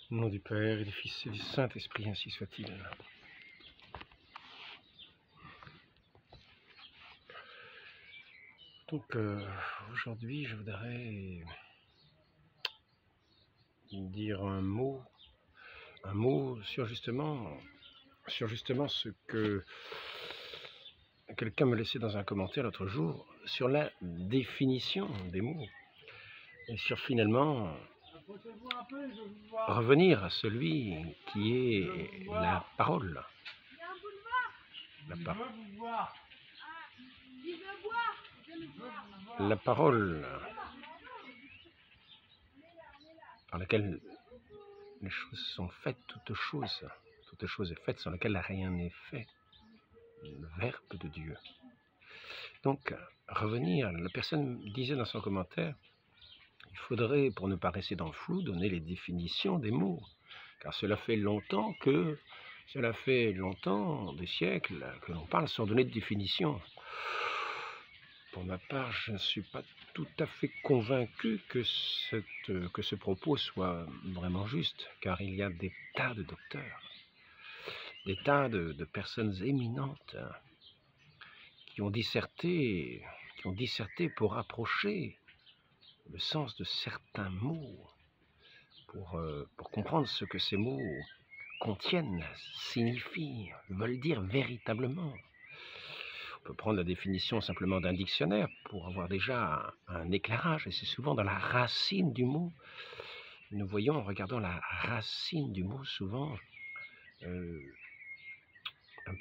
Au nom du Père, et du Fils, et du Saint-Esprit, ainsi soit-il. Donc, aujourd'hui, je voudrais dire un mot sur justement ce que quelqu'un me laissait dans un commentaire l'autre jour, sur la définition des mots, et sur finalement revenir à celui qui est la parole. La parole par laquelle les choses sont faites, toute chose est faite, sans laquelle rien n'est fait, le Verbe de Dieu. Donc, revenir, la personne disait dans son commentaire, il faudrait, pour ne pas rester dans le flou, donner les définitions des mots, car cela fait longtemps, des siècles, que l'on parle sans donner de définition. Pour ma part, je ne suis pas tout à fait convaincu que ce propos soit vraiment juste, car il y a des tas de docteurs, des tas de personnes éminentes qui ont disserté pour rapprocher le sens de certains mots, pour comprendre ce que ces mots contiennent, signifient, veulent dire véritablement. On peut prendre la définition simplement d'un dictionnaire pour avoir déjà un éclairage, et c'est souvent dans la racine du mot. Nous voyons, en regardant la racine du mot, souvent un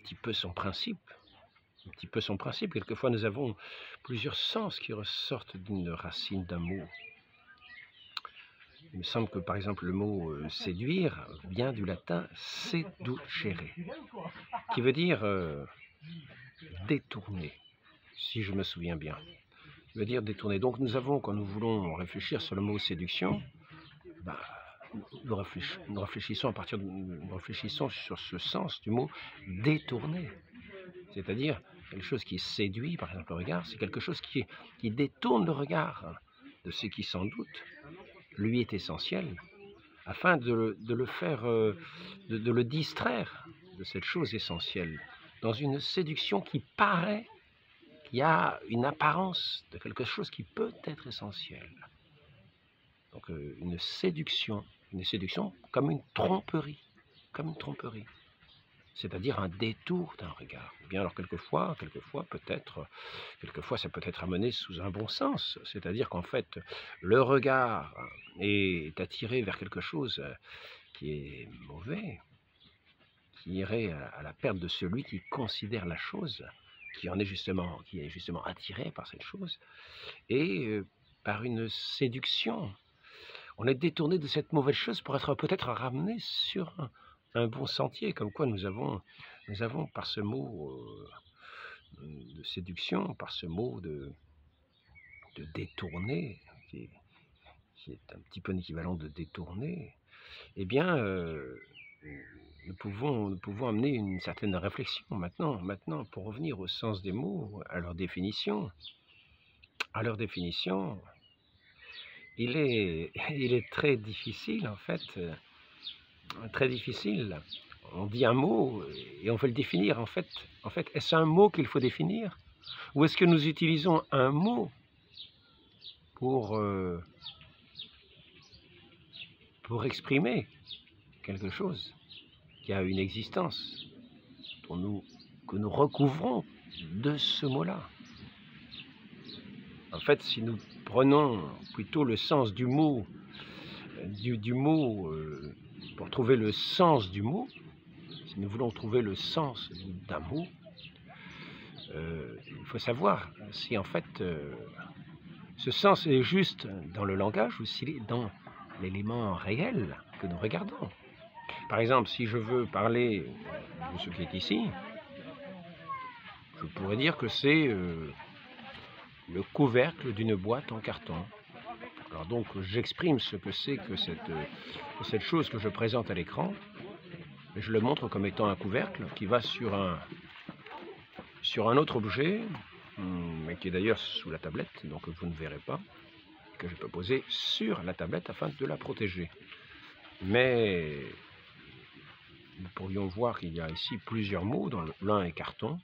petit peu son principe. Quelquefois, nous avons plusieurs sens qui ressortent d'une racine d'un mot. Il me semble que, par exemple, le mot séduire vient du latin seducere, qui veut dire détourner, si je me souviens bien. Veut dire détourner. Donc nous avons, quand nous voulons réfléchir sur le mot séduction, nous réfléchissons sur ce sens du mot détourner. C'est-à-dire quelque chose qui séduit, par exemple le regard, c'est quelque chose qui détourne le regard de ce qui sans doute lui est essentiel, afin de le faire, de le distraire de cette chose essentielle, dans une séduction qui paraît, qui a une apparence de quelque chose qui peut être essentiel. Donc une séduction comme une tromperie, c'est-à-dire un détour d'un regard. Ou bien alors quelquefois ça peut être amené sous un bon sens, c'est-à-dire qu'en fait le regard est attiré vers quelque chose qui est mauvais, qui irait à la perte de celui qui considère la chose, qui est justement attiré par cette chose, et par une séduction, on est détourné de cette mauvaise chose pour être peut-être ramené sur un bon sentier, comme quoi nous avons par ce mot de séduction, par ce mot de détourner, qui est un petit peu l'équivalent de détourner, eh bien, nous pouvons amener une certaine réflexion maintenant, pour revenir au sens des mots, à leur définition. Il est très difficile, en fait, très difficile. On dit un mot et on veut le définir. En fait, est-ce un mot qu'il faut définir? Ou est-ce que nous utilisons un mot pour exprimer quelque chose qui a une existence, que nous recouvrons de ce mot-là? En fait, si nous prenons plutôt le sens du mot, pour trouver le sens du mot, si nous voulons trouver le sens d'un mot, il faut savoir si en fait ce sens est juste dans le langage ou s'il est dans l'élément réel que nous regardons. Par exemple, si je veux parler de ce qui est ici, je pourrais dire que c'est le couvercle d'une boîte en carton. Alors donc j'exprime ce que c'est que cette chose que je présente à l'écran, et je le montre comme étant un couvercle qui va sur un autre objet, mais qui est d'ailleurs sous la tablette, donc vous ne verrez pas, que je peux poser sur la tablette afin de la protéger. Mais nous pourrions voir qu'il y a ici plusieurs mots, dont l'un est carton,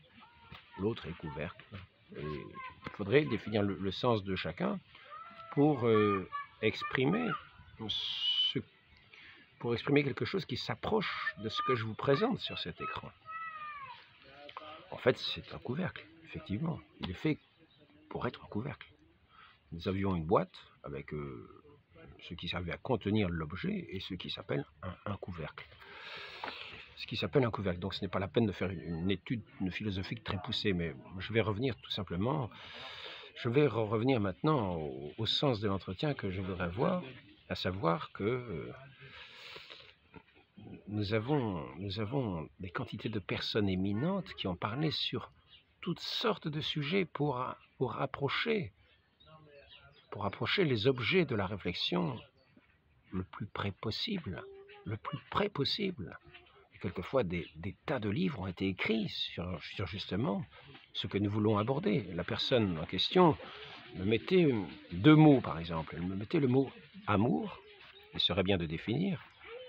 l'autre est couvercle. Et il faudrait définir le sens de chacun pour exprimer quelque chose qui s'approche de ce que je vous présente sur cet écran. En fait, c'est un couvercle, effectivement. Il est fait pour être un couvercle. Nous avions une boîte avec ce qui servait à contenir l'objet et ce qui s'appelle un couvercle. Ce qui s'appelle un couvercle. Donc ce n'est pas la peine de faire une étude philosophique très poussée, mais je vais revenir tout simplement, je vais revenir maintenant au sens de l'entretien que je voudrais avoir, à savoir que nous avons des quantités de personnes éminentes qui ont parlé sur toutes sortes de sujets pour approcher les objets de la réflexion le plus près possible, Et quelquefois, des tas de livres ont été écrits sur justement ce que nous voulons aborder. La personne en question me mettait 2 mots, par exemple. Elle me mettait le mot « amour », il serait bien de définir,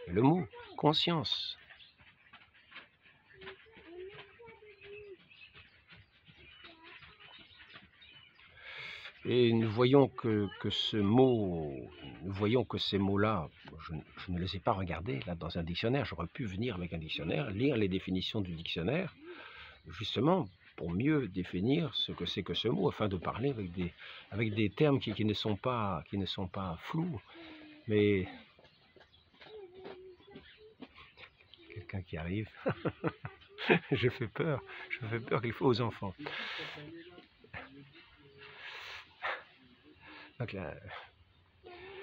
et le mot « conscience ». Et nous voyons que ces mots-là, je ne les ai pas regardés là dans un dictionnaire. J'aurais pu venir avec un dictionnaire, lire les définitions du dictionnaire, justement pour mieux définir ce que c'est que ce mot, afin de parler avec des termes qui ne sont pas flous. Mais quelqu'un qui arrive, je fais peur qu'il faut aux enfants. Donc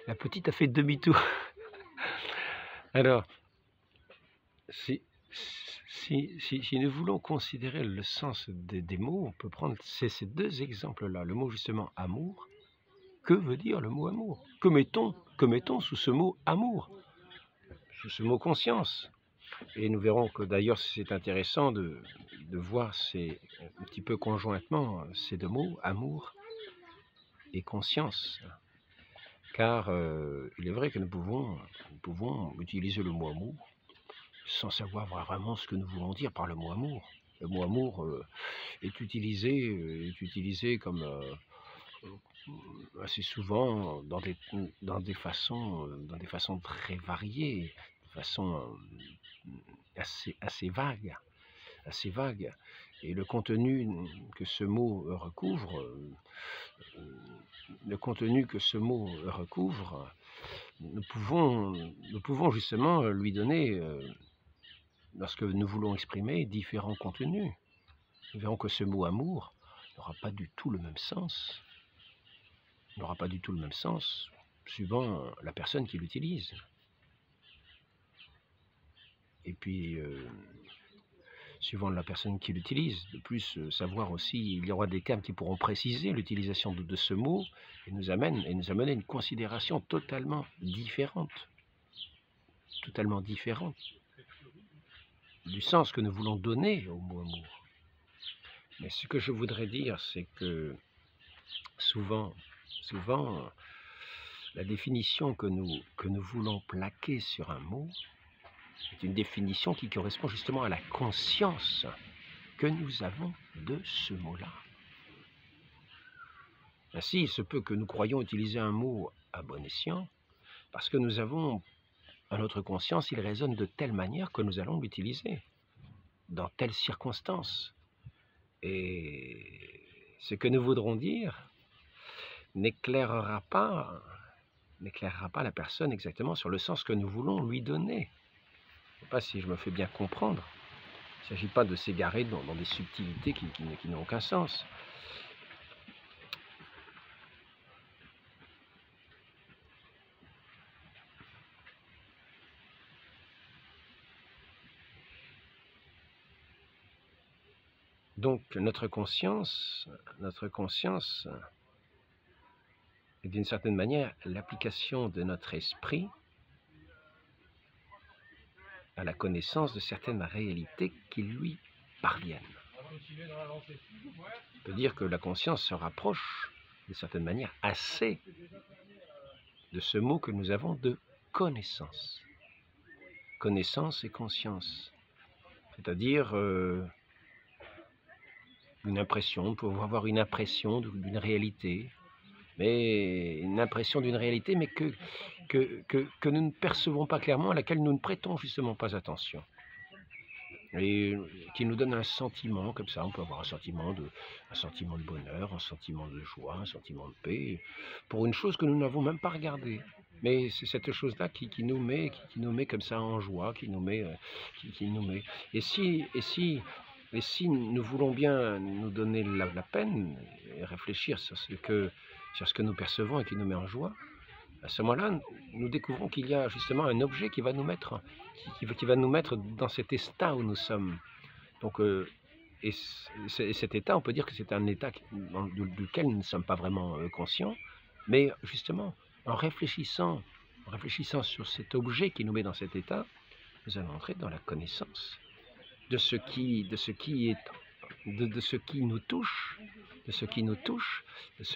la petite a fait demi-tour. Alors, si nous voulons considérer le sens des mots, on peut prendre ces 2 exemples-là. Le mot justement amour. Que veut dire le mot amour? Que mettons sous ce mot amour? Sous ce mot conscience? Et nous verrons que d'ailleurs c'est intéressant de voir un petit peu conjointement ces 2 mots, amour et conscience. Car il est vrai que nous pouvons utiliser le mot amour sans savoir vraiment ce que nous voulons dire par le mot amour. Le mot amour est utilisé comme assez souvent dans des façons très variées, de façon assez vague. Et le contenu que ce mot recouvre, nous pouvons justement lui donner, lorsque nous voulons exprimer différents contenus. Nous verrons que ce mot amour n'aura pas du tout le même sens. Suivant la personne qui l'utilise. Et puis, suivant la personne qui l'utilise, de plus, savoir aussi, il y aura des termes qui pourront préciser l'utilisation de ce mot et nous amener une considération totalement différente du sens que nous voulons donner au mot amour. Mais ce que je voudrais dire, c'est que souvent, la définition que nous voulons plaquer sur un mot est une définition qui correspond justement à la conscience que nous avons de ce mot-là. Ainsi, il se peut que nous croyions utiliser un mot à bon escient, parce que nous avons, à notre conscience, il résonne de telle manière que nous allons l'utiliser, dans telle circonstance. Et ce que nous voudrons dire n'éclairera pas la personne exactement sur le sens que nous voulons lui donner. Je ne sais pas si je me fais bien comprendre. Il ne s'agit pas de s'égarer dans des subtilités qui n'ont aucun sens. Donc notre conscience est d'une certaine manière l'application de notre esprit à la connaissance de certaines réalités qui lui parviennent. On peut dire que la conscience se rapproche d'une certaine manière assez de ce mot que nous avons de connaissance. connaissance et conscience. C'est-à-dire une impression, on peut avoir une impression d'une réalité, mais une impression d'une réalité, mais que nous ne percevons pas clairement, à laquelle nous ne prêtons justement pas attention. Et qui nous donne un sentiment, comme ça, on peut avoir un sentiment de bonheur, un sentiment de joie, un sentiment de paix, pour une chose que nous n'avons même pas regardée. Mais c'est cette chose-là qui nous met comme ça en joie, qui nous met. Et si nous voulons bien nous donner la peine et réfléchir sur ce que nous percevons et qui nous met en joie, à ce moment-là, nous découvrons qu'il y a justement un objet qui va nous mettre, qui va nous mettre dans cet état où nous sommes. Donc, et cet état, on peut dire que c'est un état duquel nous ne sommes pas vraiment conscients, mais justement, en réfléchissant sur cet objet qui nous met dans cet état, nous allons entrer dans la connaissance de ce qui nous touche, de ce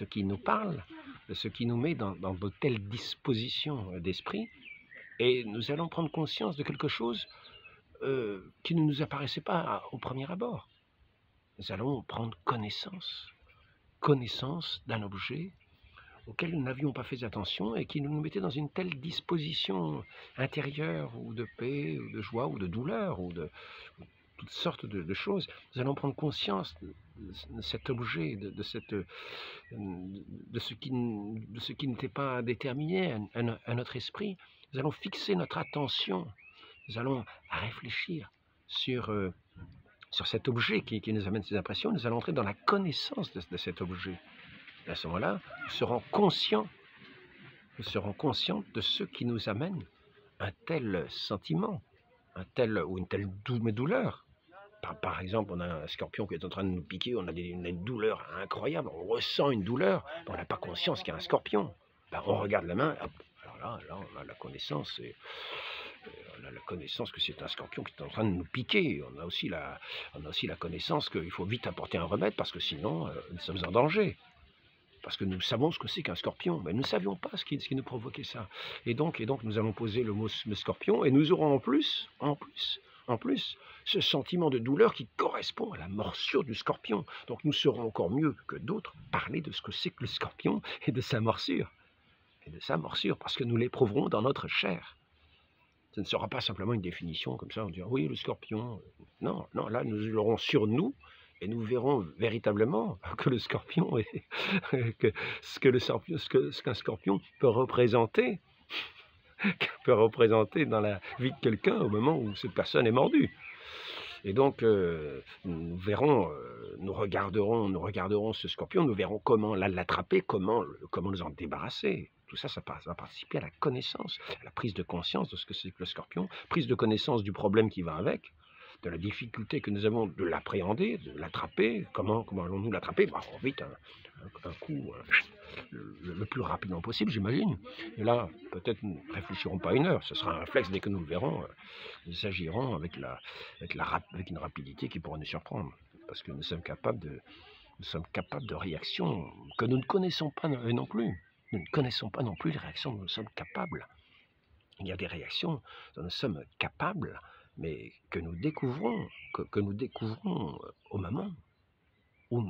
qui nous parle, de ce qui nous met dans de telles dispositions d'esprit, et nous allons prendre conscience de quelque chose qui ne nous apparaissait pas au premier abord. Nous allons prendre connaissance d'un objet auquel nous n'avions pas fait attention et qui nous mettait dans une telle disposition intérieure, ou de paix, ou de joie, ou de douleur, ou de toutes sortes de choses. Nous allons prendre conscience de cet objet, de ce qui n'était pas déterminé à notre esprit. Nous allons fixer notre attention, nous allons réfléchir sur cet objet qui nous amène ces impressions. Nous allons entrer dans la connaissance de cet objet. Et à ce moment-là, nous serons conscients de ce qui nous amène un tel sentiment, ou une telle douleur. Par exemple, on a un scorpion qui est en train de nous piquer, on a une douleur incroyable, on ressent une douleur, on n'a pas conscience qu'il y a un scorpion. On regarde la main, hop, alors là, on a la connaissance, que c'est un scorpion qui est en train de nous piquer. On a aussi la connaissance qu'il faut vite apporter un remède, parce que sinon, nous sommes en danger. Parce que nous savons ce que c'est qu'un scorpion, mais nous ne savions pas ce qui nous provoquait ça. Et donc nous allons poser le mot scorpion, et nous aurons en plus, ce sentiment de douleur qui correspond à la morsure du scorpion. Donc nous saurons encore mieux que d'autres parler de ce que c'est que le scorpion et de sa morsure. Parce que nous l'éprouverons dans notre chair. Ce ne sera pas simplement une définition comme ça, on dira oui, le scorpion. Non, là nous l'aurons sur nous, et nous verrons véritablement que le scorpion ce qu'un scorpion peut représenter dans la vie de quelqu'un au moment où cette personne est mordue. Et donc, nous regarderons ce scorpion, nous verrons comment l'attraper, comment nous en débarrasser. Tout ça, ça va participer à la connaissance, à la prise de conscience de ce que c'est que le scorpion, prise de connaissance du problème qui va avec, de la difficulté que nous avons de l'appréhender, de l'attraper. Comment allons-nous l'attraper? Vite, un coup, le plus rapidement possible, j'imagine. Et là, peut-être nous ne réfléchirons pas une heure, ce sera un réflexe. Dès que nous le verrons, nous agirons avec une rapidité qui pourra nous surprendre, parce que nous sommes capables de réactions que nous ne connaissons pas non plus. Nous ne connaissons pas non plus les réactions dont nous sommes capables. Il y a des réactions dont nous sommes capables, mais que nous découvrons au moment où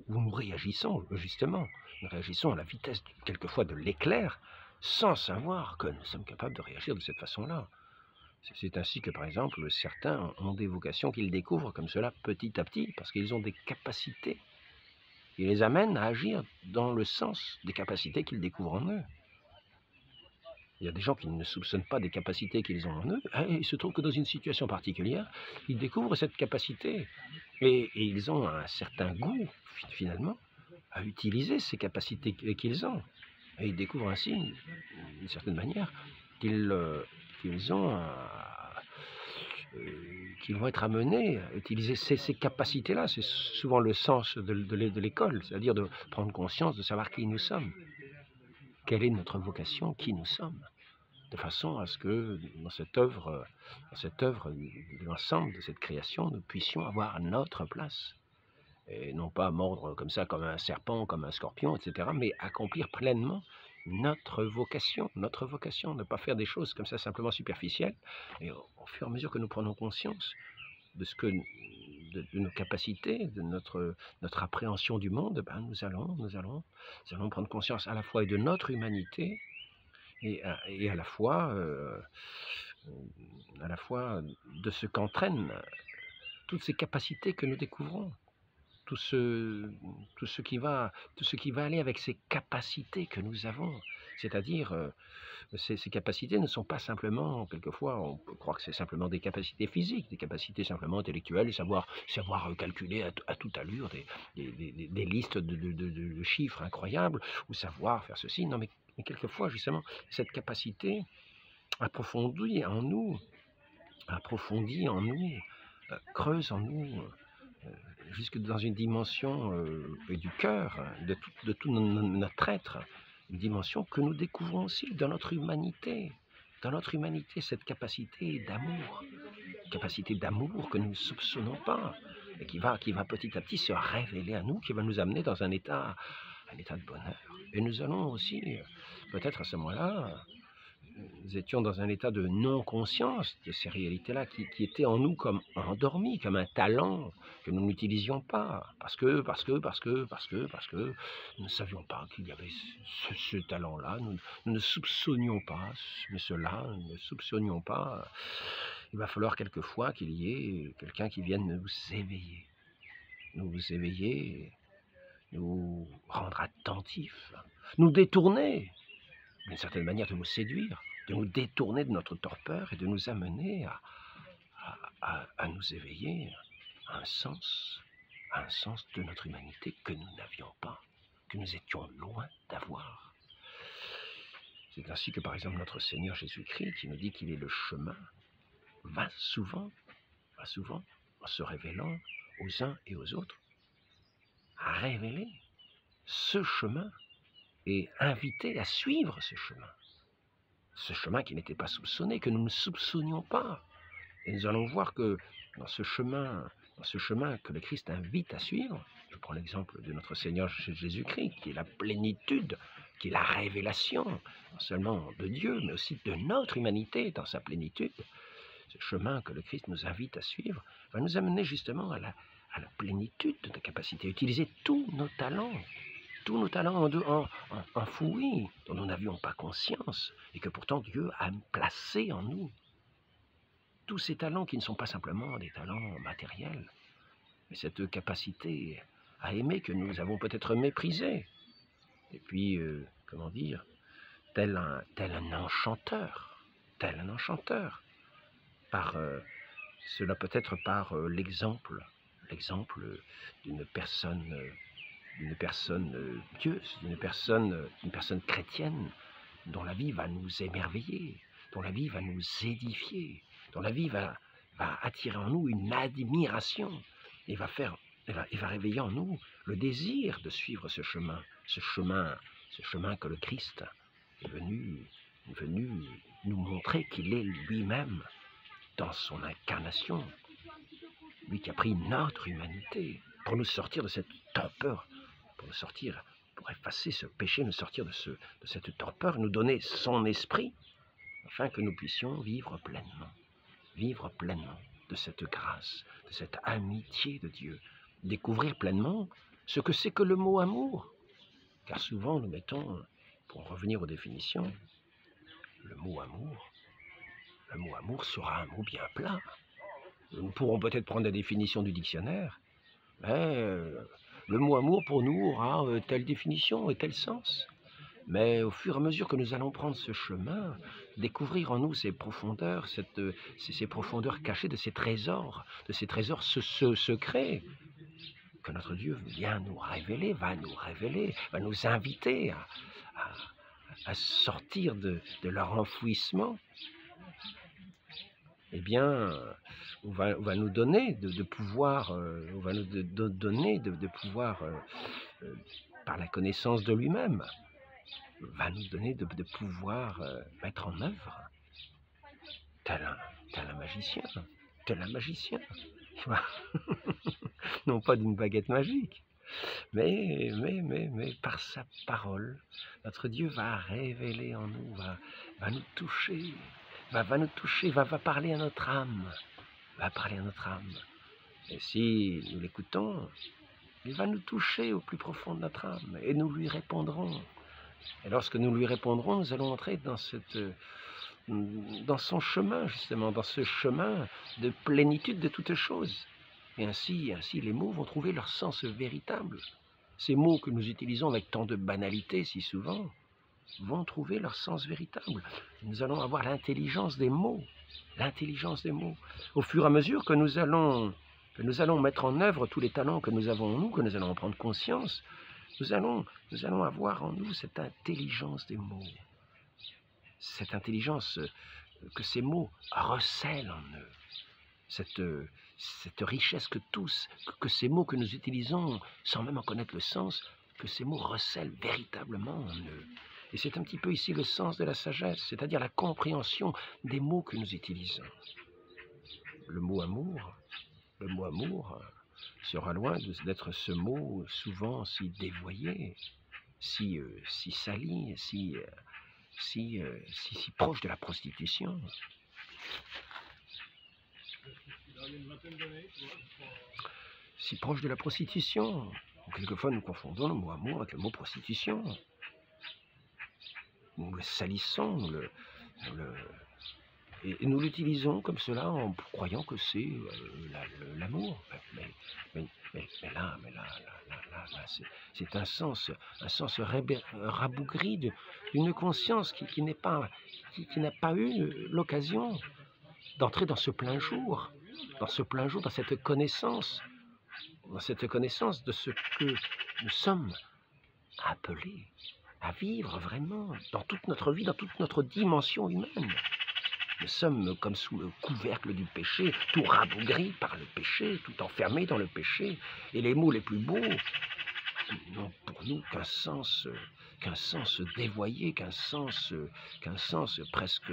nous réagissons, justement. Nous réagissons à la vitesse, quelquefois, de l'éclair, sans savoir que nous sommes capables de réagir de cette façon-là. C'est ainsi que, par exemple, certains ont des vocations qu'ils découvrent comme cela petit à petit, parce qu'ils ont des capacités qui les amènent à agir dans le sens des capacités qu'ils découvrent en eux. Il y a des gens qui ne soupçonnent pas des capacités qu'ils ont en eux, et il se trouve que dans une situation particulière, ils découvrent cette capacité. Et ils ont un certain goût, finalement, à utiliser ces capacités qu'ils ont. Et ils découvrent ainsi, d'une certaine manière, qu'ils vont être amenés à utiliser ces capacités-là. C'est souvent le sens de l'école, c'est-à-dire de prendre conscience, de savoir qui nous sommes. Quelle est notre vocation, qui nous sommes, de façon à ce que dans cette œuvre de l'ensemble de cette création, nous puissions avoir notre place. Et non pas mordre comme ça, comme un serpent, comme un scorpion, etc., mais accomplir pleinement notre vocation, ne pas faire des choses comme ça simplement superficielles. Et au fur et à mesure que nous prenons conscience de ce que de nos capacités, de notre appréhension du monde, ben nous allons prendre conscience à la fois de notre humanité et à la fois de ce qu'entraînent toutes ces capacités que nous découvrons, tout ce, tout ce qui va aller avec ces capacités que nous avons. C'est-à-dire, ces capacités ne sont pas simplement, quelquefois, on peut croire que c'est simplement des capacités physiques, des capacités simplement intellectuelles, savoir calculer à toute allure des listes de chiffres incroyables, ou savoir faire ceci. Non, mais quelquefois, justement, cette capacité approfondie en nous, creuse en nous, jusque dans une dimension du cœur, de tout notre être, une dimension que nous découvrons aussi dans notre humanité. Dans notre humanité, cette capacité d'amour que nous ne soupçonnons pas, et qui va petit à petit se révéler à nous, qui va nous amener dans un état de bonheur. Et nous allons aussi, peut-être à ce moment-là, nous étions dans un état de non-conscience de ces réalités-là qui étaient en nous comme endormies, comme un talent que nous n'utilisions pas, parce que nous ne savions pas qu'il y avait ce talent-là, nous ne soupçonnions pas cela, nous ne soupçonnions pas. Il va falloir quelquefois qu'il y ait quelqu'un qui vienne nous éveiller, nous rendre attentifs, nous détourner, d'une certaine manière, de nous séduire, de nous détourner de notre torpeur et de nous amener à nous éveiller à un sens de notre humanité que nous n'avions pas, que nous étions loin d'avoir. C'est ainsi que, par exemple, notre Seigneur Jésus-Christ, qui nous dit qu'il est le chemin, va souvent, en se révélant aux uns et aux autres, à révéler ce chemin et inviter à suivre ce chemin qui n'était pas soupçonné, que nous ne soupçonnions pas. Et nous allons voir que dans ce chemin que le Christ invite à suivre, je prends l'exemple de notre Seigneur Jésus-Christ, qui est la plénitude, qui est la révélation, non seulement de Dieu, mais aussi de notre humanité dans sa plénitude. Ce chemin que le Christ nous invite à suivre va nous amener justement à la plénitude de capacité à utiliser tous nos talents enfouis, dont nous n'avions pas conscience, et que pourtant Dieu a placés en nous. Tous ces talents qui ne sont pas simplement des talents matériels, mais cette capacité à aimer que nous avons peut-être méprisée. Et puis, tel un enchanteur, cela peut être par l'exemple d'une personne pieuse, d'une personne chrétienne, dont la vie va nous émerveiller, dont la vie va nous édifier, dont la vie va attirer en nous une admiration, et va réveiller en nous le désir de suivre ce chemin que le Christ est venu nous montrer qu'il est lui-même dans son incarnation, lui qui a pris notre humanité pour nous sortir de cette torpeur, pour effacer ce péché, nous sortir de cette torpeur, nous donner son esprit, afin que nous puissions vivre pleinement de cette grâce, de cette amitié de Dieu, découvrir pleinement ce que c'est que le mot amour. Car souvent nous mettons, pour revenir aux définitions, le mot amour sera un mot bien plat. Nous pourrons peut-être prendre la définition du dictionnaire, mais le mot amour pour nous aura telle définition et tel sens. Mais au fur et à mesure que nous allons prendre ce chemin, découvrir en nous ces profondeurs, ces profondeurs cachées de ces trésors secrets que notre Dieu vient nous révéler, va nous inviter à sortir de leur enfouissement, eh bien, on va nous donner de pouvoir, par la connaissance de lui-même, va nous donner de pouvoir mettre en œuvre, tel un magicien, non pas d'une baguette magique, Mais, par sa parole, notre Dieu va révéler en nous, va nous toucher, va nous toucher, va parler à notre âme, va parler à notre âme. Et si nous l'écoutons, il va nous toucher au plus profond de notre âme et nous lui répondrons. Et lorsque nous lui répondrons, nous allons entrer dans son chemin, justement, dans ce chemin de plénitude de toutes choses. Et ainsi les mots vont trouver leur sens véritable. Ces mots que nous utilisons avec tant de banalité si souvent vont trouver leur sens véritable. Nous allons avoir l'intelligence des mots, l'intelligence des mots. Au fur et à mesure que nous allons mettre en œuvre tous les talents que nous avons en nous, que nous allons en prendre conscience, nous allons avoir en nous cette intelligence des mots, cette intelligence que ces mots recèlent en eux, cette richesse que ces mots que nous utilisons sans même en connaître le sens, que ces mots recèlent véritablement en eux. Et c'est un petit peu ici le sens de la sagesse, c'est-à-dire la compréhension des mots que nous utilisons. Le mot amour sera loin d'être ce mot souvent si dévoyé, si sali, si proche de la prostitution. Si proche de la prostitution. Quelquefois nous confondons le mot amour avec le mot prostitution. Nous le salissons, et nous l'utilisons comme cela en croyant que c'est l'amour. Mais là, c'est un sens rabougri d'une conscience qui n'a pas eu l'occasion d'entrer dans ce plein jour, dans cette connaissance de ce que nous sommes appelés à vivre vraiment dans toute notre vie, dans toute notre dimension humaine. Nous sommes comme sous le couvercle du péché, tout rabougris par le péché, tout enfermés dans le péché. Et les mots les plus beaux n'ont pour nous qu'un sens dévoyé, qu'un sens presque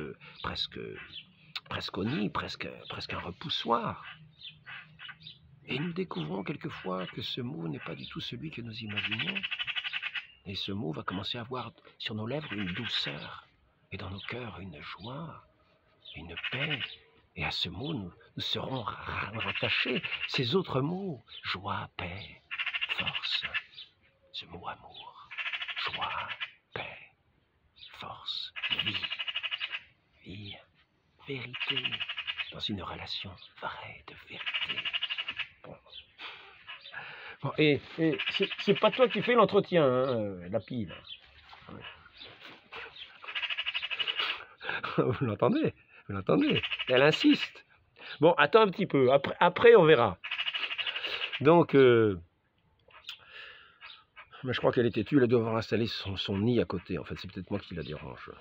honni, presque un repoussoir. Et nous découvrons quelquefois que ce mot n'est pas du tout celui que nous imaginons. Et ce mot va commencer à avoir sur nos lèvres une douceur, et dans nos cœurs une joie, une paix. Et à ce mot, nous serons rattachés ces autres mots, joie, paix, force. Ce mot amour, joie, paix, force, vie, vérité, dans une relation vraie de vérité. Bon, et c'est pas toi qui fais l'entretien, hein, la pile. Vous l'entendez? Elle insiste. Bon, attends un petit peu. Après on verra. Donc, mais je crois qu'elle est têtue. Elle doit avoir installé son nid à côté. En fait, c'est peut-être moi qui la dérange.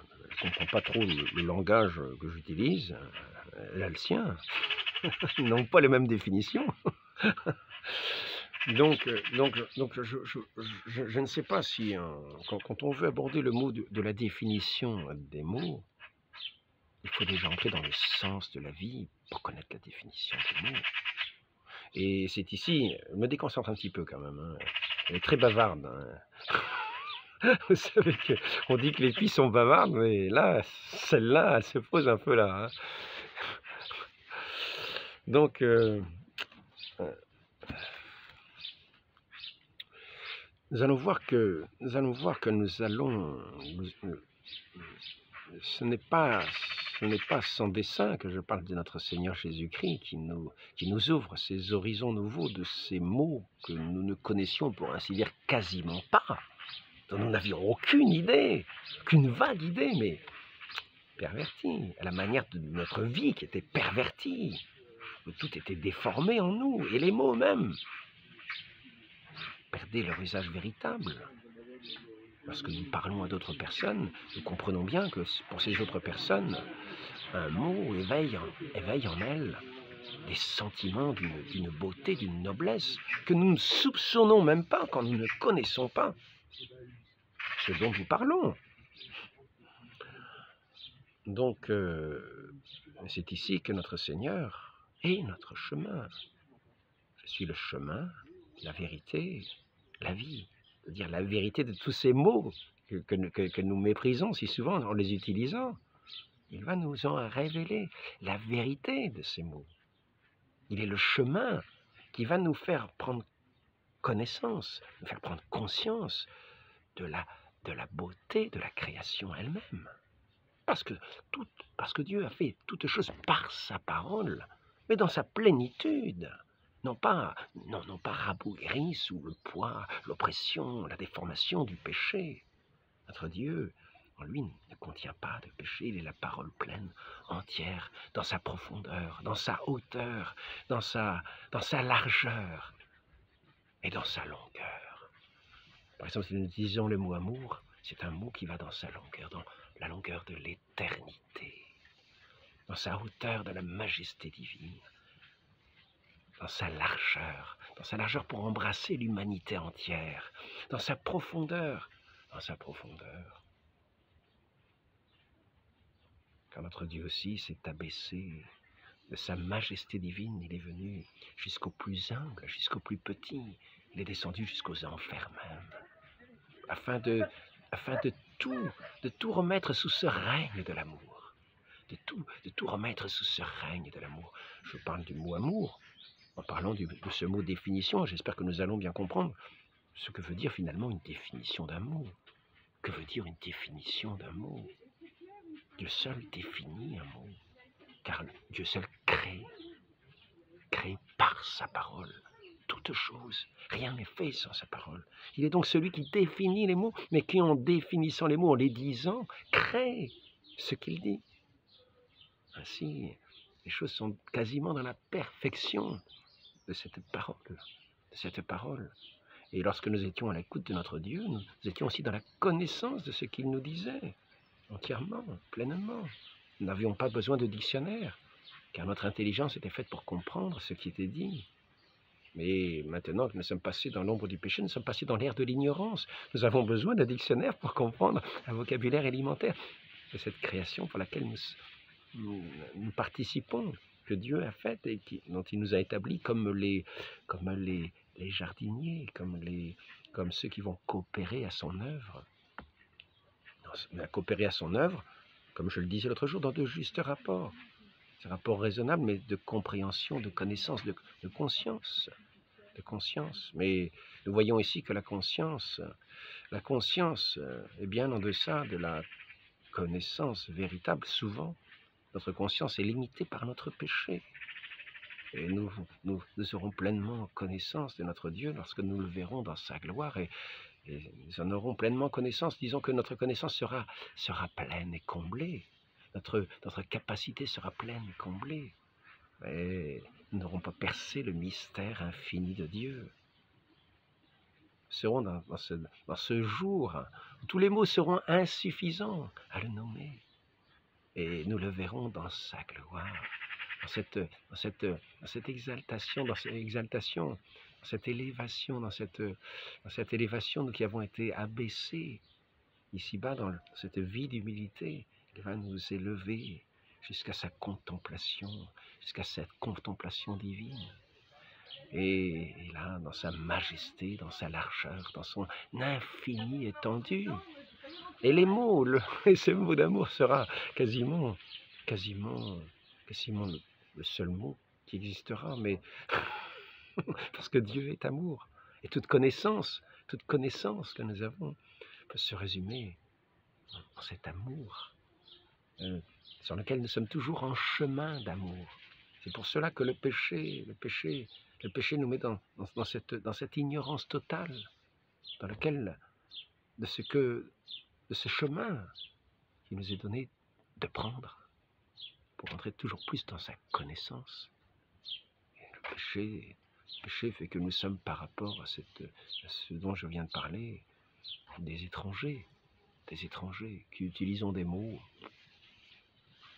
Elle ne comprend pas trop le langage que j'utilise. Elle a le sien. Ils n'ont pas les mêmes définitions. Donc je ne sais pas si, quand on veut aborder le mot de la définition des mots, il faut déjà entrer dans le sens de la vie pour connaître la définition des mots. Et c'est ici, je me déconcentre un petit peu quand même, hein. Elle est très bavarde. Hein. Vous savez qu'on dit que les filles sont bavardes, mais là, celle-là, elle se pose un peu là. Hein. Donc, nous allons voir que ce n'est pas sans dessein que je parle de notre Seigneur Jésus-Christ qui nous ouvre ces horizons nouveaux de ces mots que nous ne connaissions pour ainsi dire quasiment pas, dont nous n'avions aucune idée, qu'une vague idée, mais pervertie, à la manière de notre vie qui était pervertie, où tout était déformé en nous, et les mots même perdaient leur usage véritable. Lorsque nous parlons à d'autres personnes, nous comprenons bien que pour ces autres personnes, un mot éveille en elles des sentiments d'une beauté, d'une noblesse, que nous ne soupçonnons même pas quand nous ne connaissons pas ce dont nous parlons. Donc, c'est ici que notre Seigneur est notre chemin. Je suis le chemin, la vérité la vie, c'est-à-dire la vérité de tous ces mots que nous méprisons si souvent en les utilisant. Il va nous en révéler la vérité de ces mots. Il est le chemin qui va nous faire prendre connaissance, nous faire prendre conscience de la beauté de la création elle-même. Parce que Dieu a fait toutes choses par sa parole, mais dans sa plénitude. Non pas rabougri sous le poids, l'oppression, la déformation du péché. Notre Dieu, en lui, ne contient pas de péché. Il est la parole pleine, entière, dans sa profondeur, dans sa hauteur, dans sa largeur et dans sa longueur. Par exemple, si nous disons le mot amour, c'est un mot qui va dans sa longueur, dans la longueur de l'éternité, dans sa hauteur de la majesté divine, dans sa largeur pour embrasser l'humanité entière, dans sa profondeur, car notre Dieu aussi s'est abaissé de sa majesté divine, il est venu jusqu'au plus humble, jusqu'au plus petit, il est descendu jusqu'aux enfers même, afin de tout remettre sous ce règne de l'amour, de tout remettre sous ce règne de l'amour. Je parle du mot amour, en parlant de ce mot définition, j'espère que nous allons bien comprendre ce que veut dire finalement une définition d'un mot. Que veut dire une définition d'un mot? Dieu seul définit un mot, car Dieu seul crée par sa parole toute chose. Rien n'est fait sans sa parole. Il est donc celui qui définit les mots, mais qui en définissant les mots, en les disant, crée ce qu'il dit. Ainsi, les choses sont quasiment dans la perfection de cette parole. Et lorsque nous étions à l'écoute de notre Dieu, nous étions aussi dans la connaissance de ce qu'il nous disait, entièrement, pleinement. Nous n'avions pas besoin de dictionnaire, car notre intelligence était faite pour comprendre ce qui était dit. Mais maintenant que nous sommes passés dans l'ombre du péché, nous sommes passés dans l'ère de l'ignorance. Nous avons besoin d'un dictionnaire pour comprendre un vocabulaire élémentaire de cette création pour laquelle nous participons, que Dieu a faite et dont il nous a établis comme les jardiniers, comme ceux qui vont coopérer à son œuvre. Coopérer à son œuvre, comme je le disais l'autre jour, dans de justes rapports. Des rapports raisonnables, mais de compréhension, de connaissance, de conscience. Mais nous voyons ici que la conscience est bien en deçà de la connaissance véritable. Souvent, notre conscience est limitée par notre péché. Et nous aurons pleinement connaissance de notre Dieu lorsque nous le verrons dans sa gloire et nous en aurons pleinement connaissance. Disons que notre connaissance sera pleine et comblée. Notre capacité sera pleine et comblée. Et nous n'aurons pas percé le mystère infini de Dieu. Nous serons dans ce jour où tous les mots seront insuffisants à le nommer. Et nous le verrons dans sa gloire, dans cette exaltation, dans cette élévation, nous qui avons été abaissés ici-bas dans cette vie d'humilité. Il va nous élever jusqu'à cette contemplation divine. Et là, dans sa majesté, dans sa largeur, dans son infinie étendue. Et ce mot d'amour sera quasiment le seul mot qui existera, mais parce que Dieu est amour. Et toute connaissance que nous avons peut se résumer dans cet amour sur lequel nous sommes toujours en chemin d'amour. C'est pour cela que le péché nous met dans cette ignorance totale, dans laquelle de ce chemin qui nous est donné de prendre pour entrer toujours plus dans sa connaissance. Et le péché fait que nous sommes par rapport à ce dont je viens de parler, des étrangers qui utilisons des mots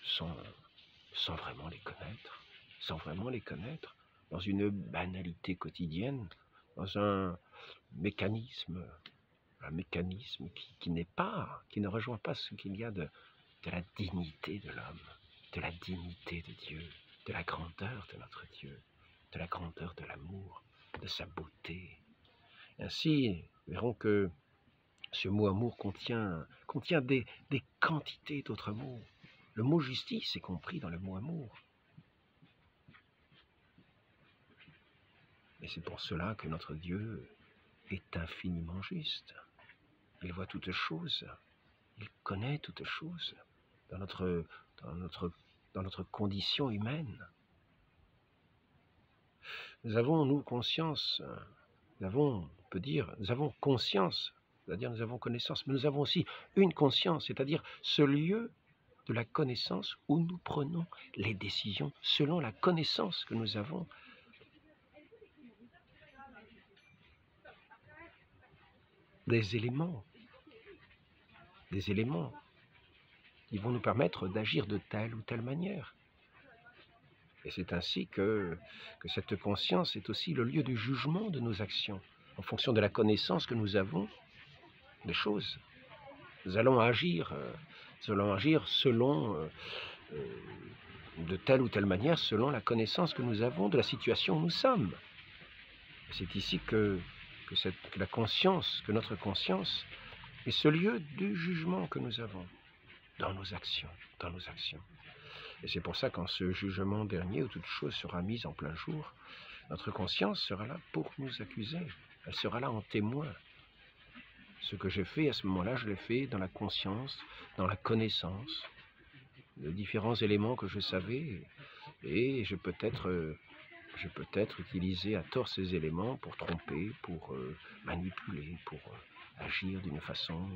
sans vraiment les connaître, dans une banalité quotidienne, dans un mécanisme qui ne rejoint pas ce qu'il y a de la dignité de l'homme, de la dignité de Dieu, de la grandeur de notre Dieu, de la grandeur de l'amour, de sa beauté. Ainsi, nous verrons que ce mot amour contient des quantités d'autres mots. Le mot justice est compris dans le mot amour. Et c'est pour cela que notre Dieu est infiniment juste. Il voit toutes choses, il connaît toutes choses dans notre condition humaine. Nous avons, nous, conscience, on peut dire, nous avons conscience, c'est-à-dire nous avons connaissance, mais nous avons aussi une conscience, c'est-à-dire ce lieu de la connaissance où nous prenons les décisions selon la connaissance que nous avons. Des éléments qui vont nous permettre d'agir de telle ou telle manière. Et c'est ainsi que cette conscience est aussi le lieu du jugement de nos actions, en fonction de la connaissance que nous avons des choses. Nous allons agir selon, de telle ou telle manière, selon la connaissance que nous avons de la situation où nous sommes. C'est ici que la conscience, que notre conscience est ce lieu du jugement que nous avons dans nos actions. Et c'est pour ça qu'en ce jugement dernier, où toute chose sera mise en plein jour, notre conscience sera là pour nous accuser. Elle sera là en témoin. Ce que j'ai fait à ce moment-là, je l'ai fait dans la conscience, dans la connaissance de différents éléments que je savais, et je peux être utilisé à tort ces éléments pour tromper, pour manipuler, pour agir d'une façon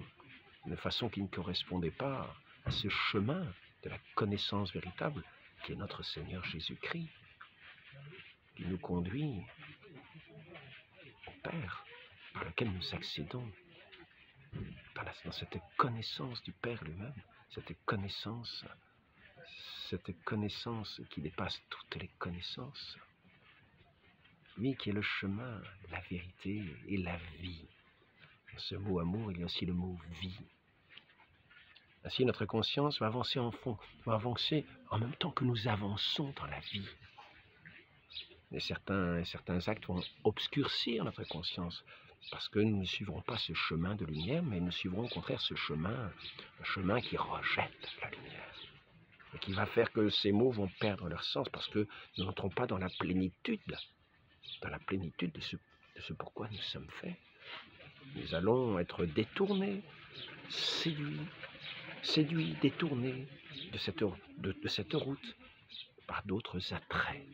qui ne correspondait pas à ce chemin de la connaissance véritable qui est notre Seigneur Jésus-Christ, qui nous conduit au Père, par lequel nous accédons dans cette connaissance du Père lui-même, cette connaissance qui dépasse toutes les connaissances, lui qui est le chemin, la vérité et la vie. Dans ce mot amour, il y a aussi le mot vie. Ainsi, notre conscience va avancer en même temps que nous avançons dans la vie. Et certains actes vont obscurcir notre conscience, parce que nous ne suivrons pas ce chemin de lumière, mais nous suivrons au contraire un chemin qui rejette la lumière, et qui va faire que ces mots vont perdre leur sens, parce que nous n'entrons pas dans la plénitude de ce pourquoi nous sommes faits. Nous allons être détournés, séduits, détournés de cette route par d'autres attraits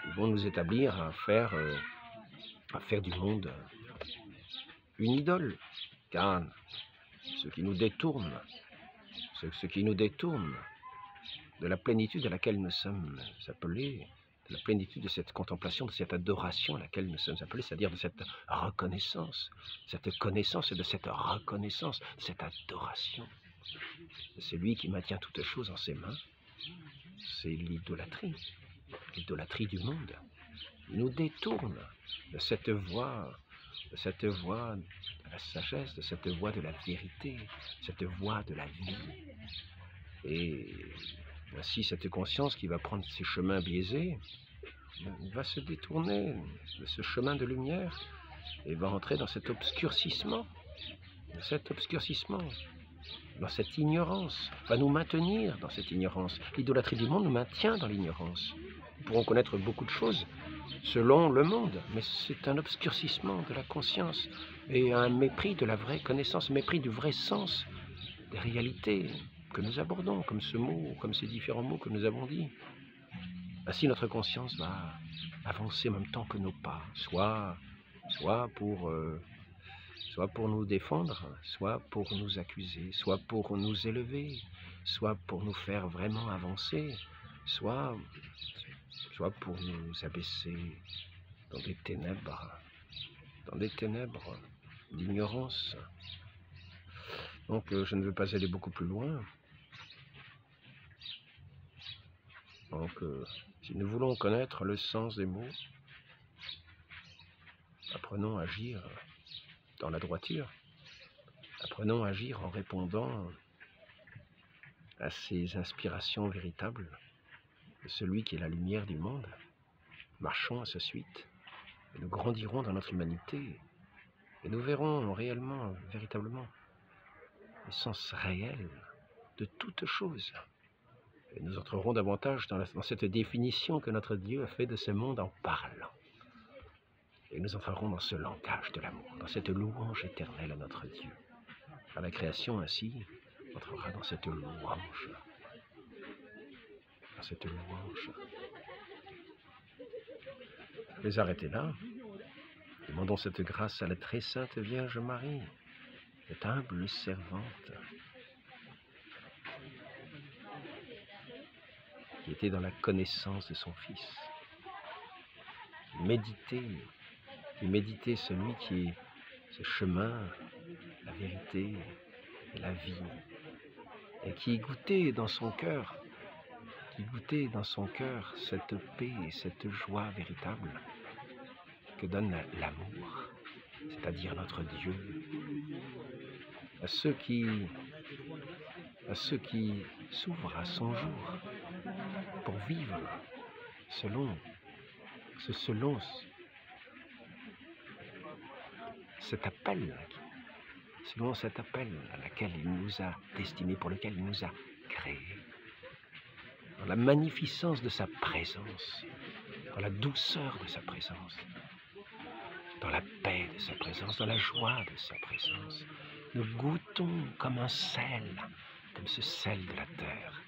qui vont nous établir à faire du monde une idole. Car ce qui nous détourne de la plénitude à laquelle nous sommes appelés, de la plénitude de cette contemplation, de cette adoration à laquelle nous sommes appelés, c'est-à-dire de cette reconnaissance, cette connaissance et de cette reconnaissance, cette adoration. C'est lui qui maintient toutes choses en ses mains. C'est l'idolâtrie du monde. Il nous détourne de cette voie de la sagesse, de cette voie de la vérité, cette voie de la vie. Et ainsi, cette conscience qui va prendre ces chemins biaisés va se détourner de ce chemin de lumière et va entrer dans cet obscurcissement, dans cette ignorance, va nous maintenir dans cette ignorance. L'idolâtrie du monde nous maintient dans l'ignorance. Nous pourrons connaître beaucoup de choses selon le monde, mais c'est un obscurcissement de la conscience et un mépris de la vraie connaissance, mépris du vrai sens des réalités que nous abordons, comme ce mot, comme ces différents mots que nous avons dit. Ainsi, notre conscience va avancer en même temps que nos pas, soit pour nous défendre, soit pour nous accuser, soit pour nous élever, soit pour nous faire vraiment avancer, soit pour nous abaisser dans des ténèbres d'ignorance. Donc je ne veux pas aller beaucoup plus loin. Donc si nous voulons connaître le sens des mots, apprenons à agir dans la droiture. Apprenons à agir en répondant à ces inspirations véritables de celui qui est la lumière du monde. Marchons à sa suite, Et nous grandirons dans notre humanité. Et nous verrons réellement, véritablement, l'essence réelle de toute chose. Et nous entrerons davantage dans cette définition que notre Dieu a fait de ce monde en parlant. Et nous entrerons dans ce langage de l'amour, dans cette louange éternelle à notre Dieu. À la création ainsi entrera dans cette louange. Dans cette louange. Je vais arrêter là. Demandons cette grâce à la très sainte Vierge Marie, cette humble servante, qui était dans la connaissance de son Fils. Méditer celui qui est ce chemin, la vérité et la vie, et qui goûtait dans son cœur, cette paix et cette joie véritable que donne l'amour, c'est-à-dire notre Dieu, à ceux qui s'ouvrent à son jour pour vivre selon cet appel, à laquelle il nous a destinés, pour lequel il nous a créés, dans la magnificence de sa présence, dans la douceur de sa présence, dans la paix de sa présence, dans la joie de sa présence. Nous goûtons comme un sel, comme ce sel de la terre.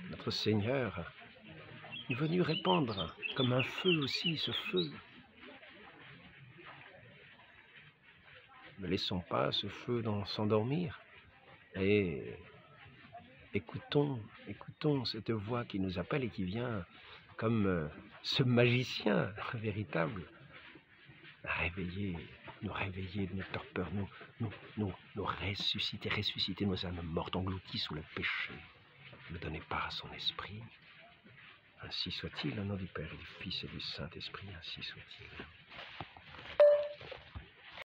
Notre Seigneur est venu répandre comme un feu aussi, ce feu. Ne laissons pas ce feu s'endormir et écoutons cette voix qui nous appelle et qui vient comme ce magicien véritable nous réveiller de notre torpeur, nous ressusciter nos âmes mortes, englouties sous le péché, nous donner part à son esprit. Ainsi soit-il, au nom du Père et du Fils et du Saint-Esprit, ainsi soit-il.